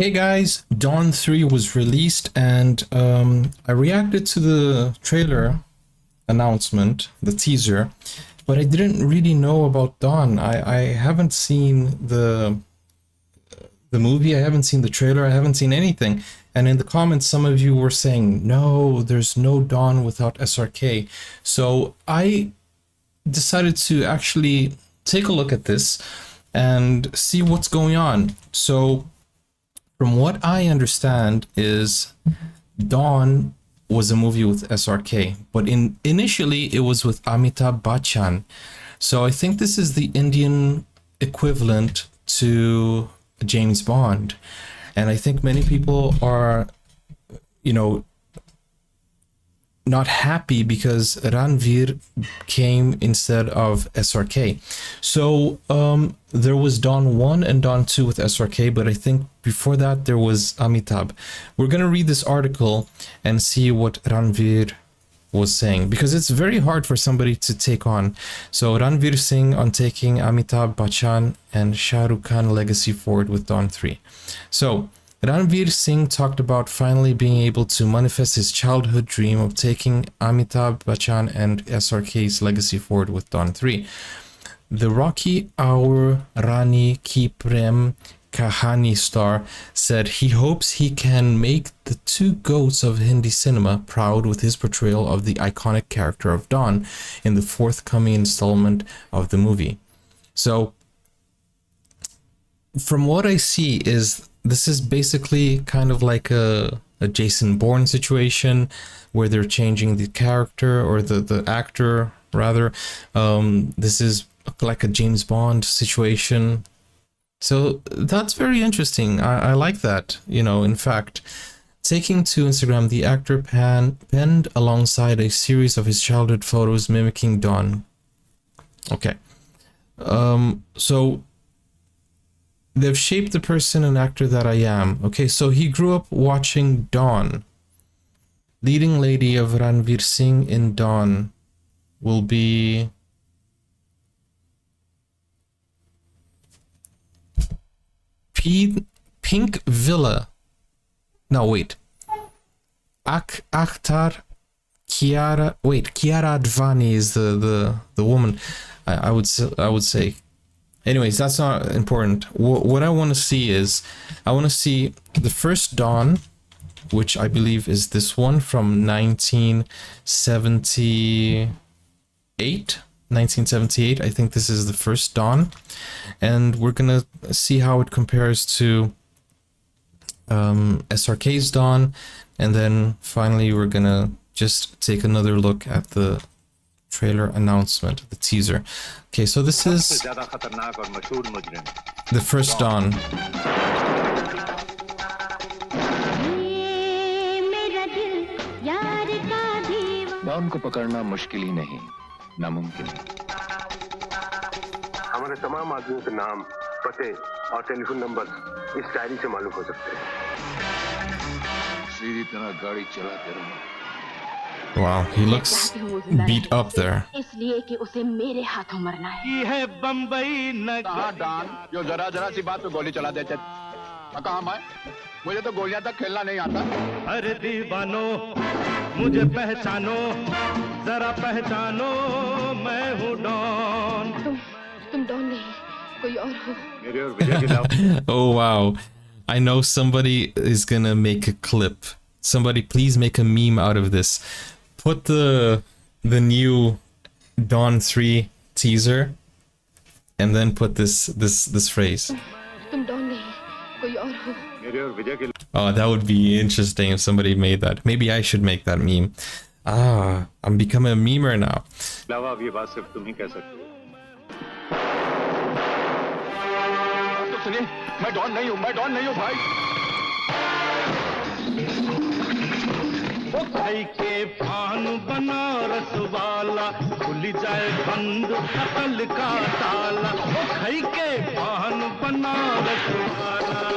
Hey guys, Dawn 3 was released and I reacted to the trailer announcement, the teaser, but I didn't really know about Dawn. I haven't seen the movie, I haven't seen the trailer, I haven't seen anything. And in the comments, some of you were saying, no, there's no Dawn without SRK. So I decided to actually take a look at this and see what's going on. So from what I understand is Dawn was a movie with SRK, but initially it was with Amitabh Bachchan. So I think this is the Indian equivalent to James Bond. And I think many people are, you know, not happy because Ranveer came instead of SRK. So there was Dawn 1 and Dawn 2 with SRK, but I think before that there was Amitabh. We're going to read this article and see what Ranveer was saying, because it's very hard for somebody to take on. So Ranveer Singh on taking Amitabh Bachchan and Shah Rukh Khan legacy forward with Dawn 3. So Ranveer Singh talked about finally being able to manifest his childhood dream of taking Amitabh Bachchan and SRK's legacy forward with Dawn 3. The Rocky Aur Rani Ki Prem Kahani star said he hopes he can make the two goats of Hindi cinema proud with his portrayal of the iconic character of Dawn in the forthcoming installment of the movie. So, from what I see is this is basically kind of like a Jason Bourne situation where they're changing the character or the actor rather. This is like a James Bond situation. So that's very interesting. I like that. You know, in fact, taking to Instagram, the actor penned alongside a series of his childhood photos mimicking Dawn. Okay. So they've shaped the person and actor that I am. Okay, so he grew up watching Dawn. Leading lady of Ranveer Singh in Dawn will be Pink Villa. No, wait. Akhtar Kiara. Wait, Kiara Advani is the woman. I would say. Anyways, that's not important. What I want to see is, I want to see the first Dawn, which I believe is this one from 1978. 1978, I think this is the first Dawn. And we're gonna see how it compares to SRK's Dawn. And then finally, we're gonna just take another look at the trailer announcement, the teaser. Okay, so this is the first Dawn. dawn को पकड़ना मुश्किल ही नहीं, नामुमकिन है। हमारे तमाम आदमियों के नाम, पते और टेलीफोन नंबर इस डायरी से मालूम हो सकते हैं। सीधी तरह गाड़ी चलाते रहो। Wow, he looks beat up there. इसलिए कि उसे मेरे हाथों मरना है। ये है बम्बई कहाँ डान जो जरा जरा सी बात पे गोली चला देते। कहाँ मैं? मुझे तो गोलियां तक खेलना नहीं आता। अरे दीवानो मुझे पहचानो जरा पहचानो मैं हूँ डॉन। तुम डॉन नहीं कोई और हो। मेरे और विजय के नाम। Oh wow, I know somebody is gonna make a clip. Somebody please make a meme out of this. Put the new Dawn 3 teaser and then put this phrase. तुम डॉन नहीं कोई और हो। मेरे और विजय के Oh, that would be interesting if somebody made that. Maybe I should make that meme. Ah, I'm becoming a memer now. अलावा अब ये बात सिर्फ तुम ही कह सकते हो। तो सुनिए, मैं डॉन नहीं हूँ भाई। ओ खाई के पान बनारस वाला खुल जाए बंद अकल का ताला। ओ खाई के पान बनारस वाला।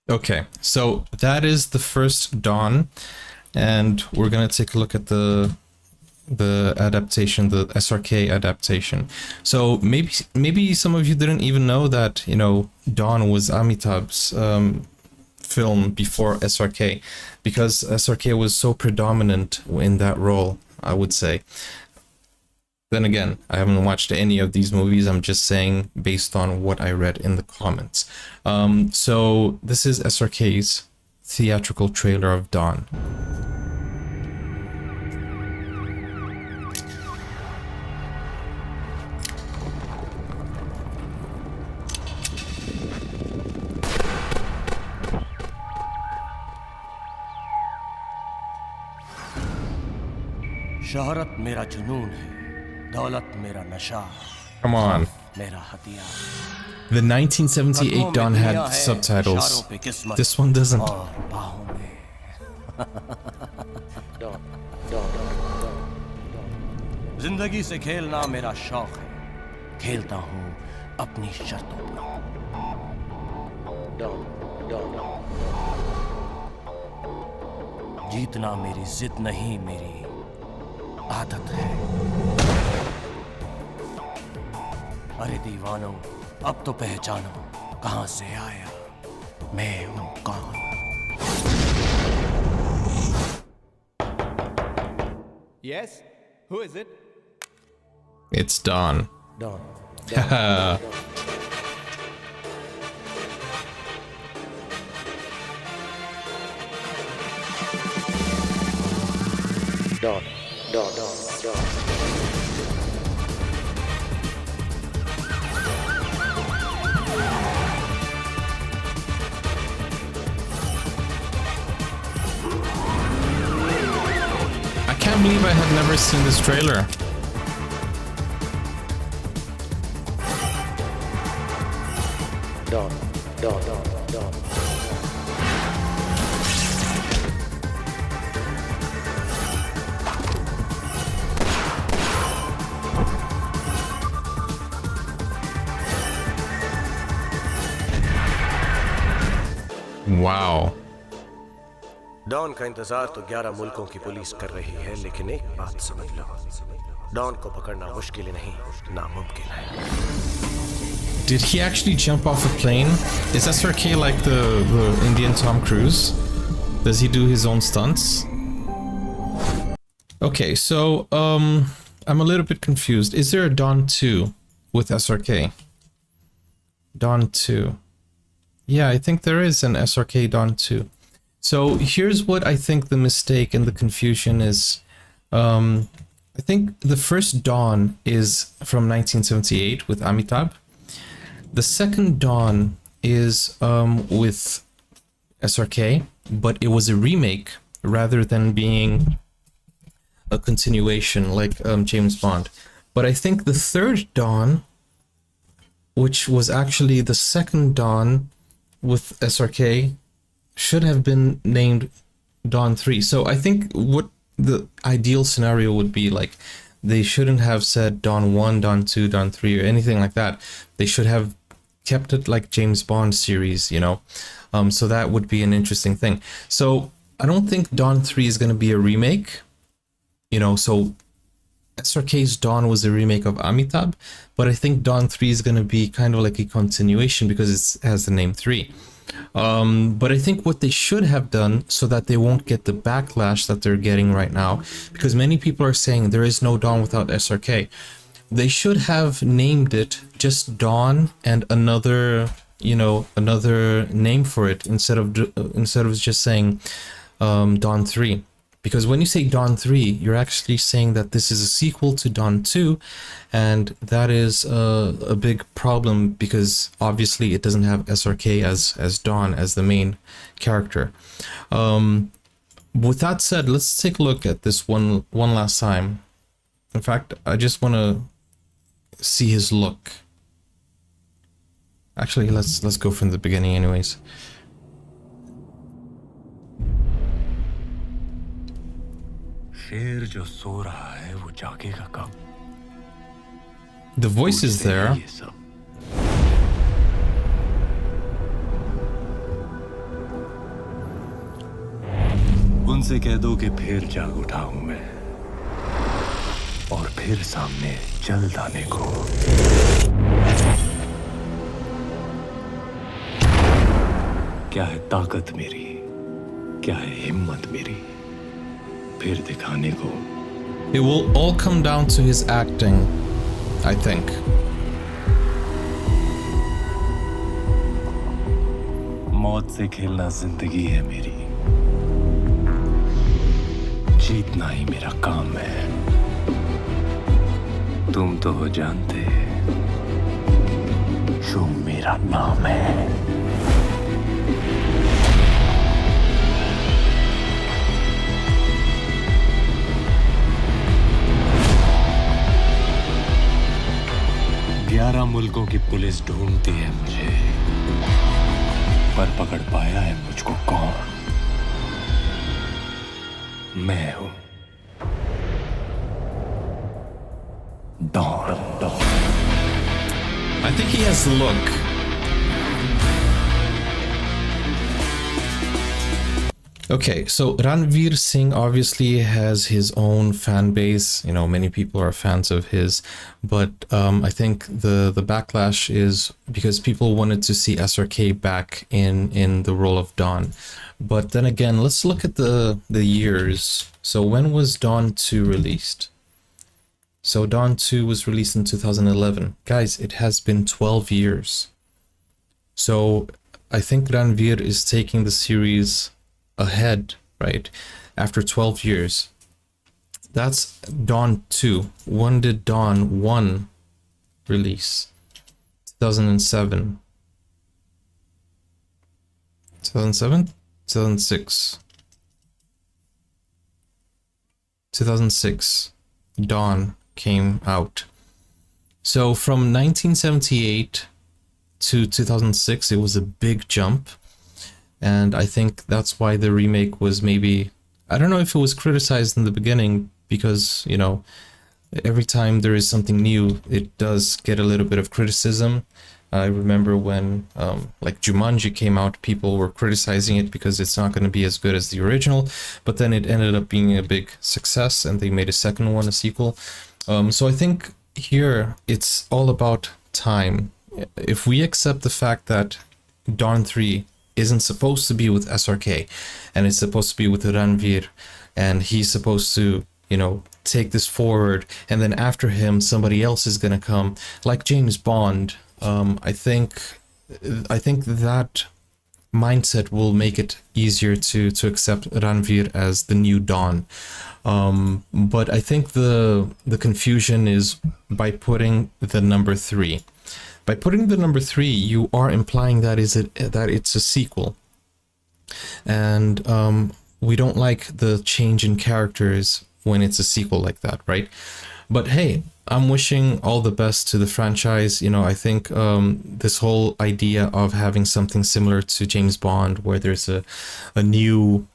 Okay, so that is the first Dawn, and we're gonna take a look at the the adaptation, the SRK adaptation. So maybe some of you didn't even know that, you know, Dawn was Amitabh's film before SRK, because SRK was so predominant in that role, I would say. Then again, I haven't watched any of these movies. I'm just saying based on what I read in the comments. So this is SRK's theatrical trailer of Dawn. शोहरत मेरा जुनून है, दौलत मेरा नशा, Come on. मेरा हथियार. The 1978 Dawn had subtitles. This one doesn't. और बाहों में. जिंदगी से खेलना मेरा शौक है, खेलता हूँ अपनी शर्तों पर. जीतना मेरी जिद नहीं, मेरी आदत है. अरे दीवानों, अब तो पहचानो कहां से आया, मैं हूं कौन. Yes? Who is it? It's Dawn. Dawn. Haha. Dawn. I can't believe I had never seen this trailer. Dawn. Wow. Don का इंतजार तो 11 मुल्कों की पुलिस कर रही है, लेकिन एक बात समझ लो, डॉन को पकड़ना मुश्किल नहीं, नामुमकिन है. Did he actually jump off a plane? Is SRK like the Indian Tom Cruise? Does he do his own stunts? Okay, so I'm a little bit confused. Is there a Dawn 2 with SRK? Dawn 2. Yeah, I think there is an SRK Dawn 2. So here's what I think the mistake and the confusion is. I think the first Dawn is from 1978 with Amitabh. The second Dawn is with SRK, but it was a remake rather than being a continuation like James Bond. But I think the third Dawn, which was actually the second Dawn with SRK, should have been named Dawn 3. So I think what the ideal scenario would be, like, they shouldn't have said Dawn 1, Dawn 2, Dawn 3 or anything like that. They should have kept it like James Bond series, you know. So that would be an interesting thing. So I don't think Dawn 3 is going to be a remake, you know. So SRK's Dawn was a remake of Amitabh, but I think Dawn 3 is going to be kind of like a continuation because it has the name 3. But I think what they should have done, so that they won't get the backlash that they're getting right now, because many people are saying there is no Dawn without SRK, they should have named it just Dawn and another, you know, another name for it instead of just saying Dawn 3. Because when you say Dawn 3, you're actually saying that this is a sequel to Dawn 2, and that is a big problem because obviously it doesn't have SRK as Dawn, as the main character. With that said, let's take a look at this one last time. In fact, I just want to see his look. Actually, let's go from the beginning anyways. शेर जो सो रहा है वो जागेगा कब? The voice is there. ये सब उनसे कह दो कि फिर जाग उठा हूं मैं. और फिर सामने जल्द आने को। क्या है ताकत मेरी, क्या है हिम्मत मेरी, फिर दिखाने को। It will all come down to his acting, I think. मौत से खेलना जिंदगी है मेरी, जीतना ही मेरा काम है। तुम तो हो जानते जो मेरा नाम है। ग्यारह मुल्कों की पुलिस ढूंढती है मुझे, पर पकड़ पाया है मुझको कौन? मैं हूं don. I think he has the look. Okay, so Ranveer Singh obviously has his own fan base. You know, many people are fans of his, but I think the backlash is because people wanted to see SRK back in the role of Dawn. But then again, let's look at the years. So when was Dawn 2 released? So Dawn 2 was released in 2011. Guys, it has been 12 years. So I think Ranveer is taking the series ahead, right? After 12 years. That's Dawn 2. When did Dawn 1 release? 2007. 2007? 2006. 2006. Dawn came out. So from 1978 to 2006, it was a big jump. And I think that's why the remake was maybe, I don't know if it was criticized in the beginning, because, you know, every time there is something new, it does get a little bit of criticism. I remember when like Jumanji came out, people were criticizing it because it's not going to be as good as the original, but then it ended up being a big success and they made a second one, a sequel. So I think here it's all about time. If we accept the fact that Dawn 3 isn't supposed to be with SRK and it's supposed to be with Ranveer and he's supposed to, you know, take this forward, and then after him somebody else is going to come like James Bond, I think that mindset will make it easier to accept Ranveer as the new Dawn. But I think the confusion is by putting the number 3. By putting the number 3, you are implying that it's a sequel. And we don't like the change in characters when it's a sequel like that, right? But hey, I'm wishing all the best to the franchise. You know, I think this whole idea of having something similar to James Bond, where there's a new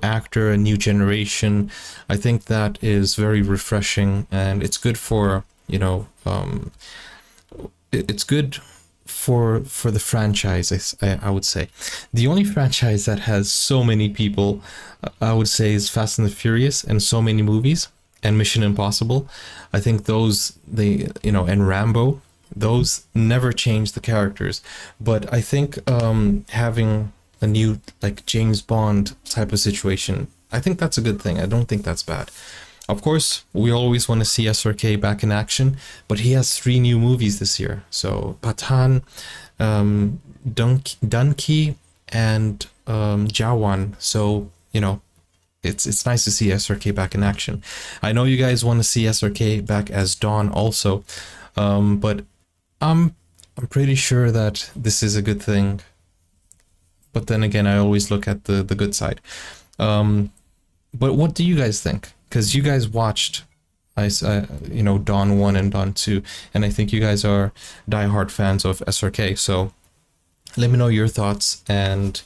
actor, a new generation, I think that is very refreshing, and it's good for, you know, it's good for the franchise, I would say. The only franchise that has so many people, I would say, is Fast and the Furious, and so many movies, and Mission Impossible. I think those, you know, and Rambo, those never change the characters. But I think having a new, like, James Bond type of situation, I think that's a good thing. I don't think that's bad. Of course, we always want to see SRK back in action, but he has 3 new movies this year. So Pathan, Dunki, and Jawan. So, you know, it's nice to see SRK back in action. I know you guys want to see SRK back as Dawn also, but I'm pretty sure that this is a good thing. But then again, I always look at the good side. But what do you guys think? Because you guys watched, you know, Dawn 1 and Dawn 2, and I think you guys are diehard fans of SRK. So let me know your thoughts, and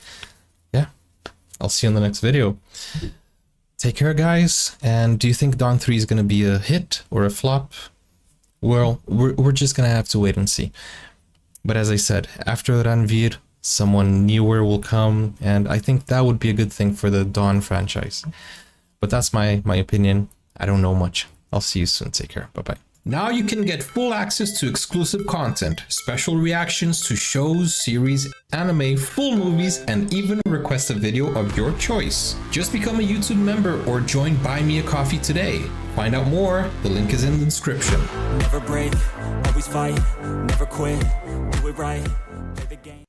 yeah, I'll see you in the next video. Take care, guys. And do you think Dawn 3 is going to be a hit or a flop? Well, we're just going to have to wait and see. But as I said, after Ranveer, someone newer will come, and I think that would be a good thing for the Dawn franchise. But that's my opinion. I don't know much. I'll see you soon. Take care. Bye-bye. Now you can get full access to exclusive content, special reactions to shows, series, anime, full movies, and even request a video of your choice. Just become a YouTube member or join Buy Me a Coffee today. Find out more, the link is in the description. Never break, always fight, never quit, do it right, play the game.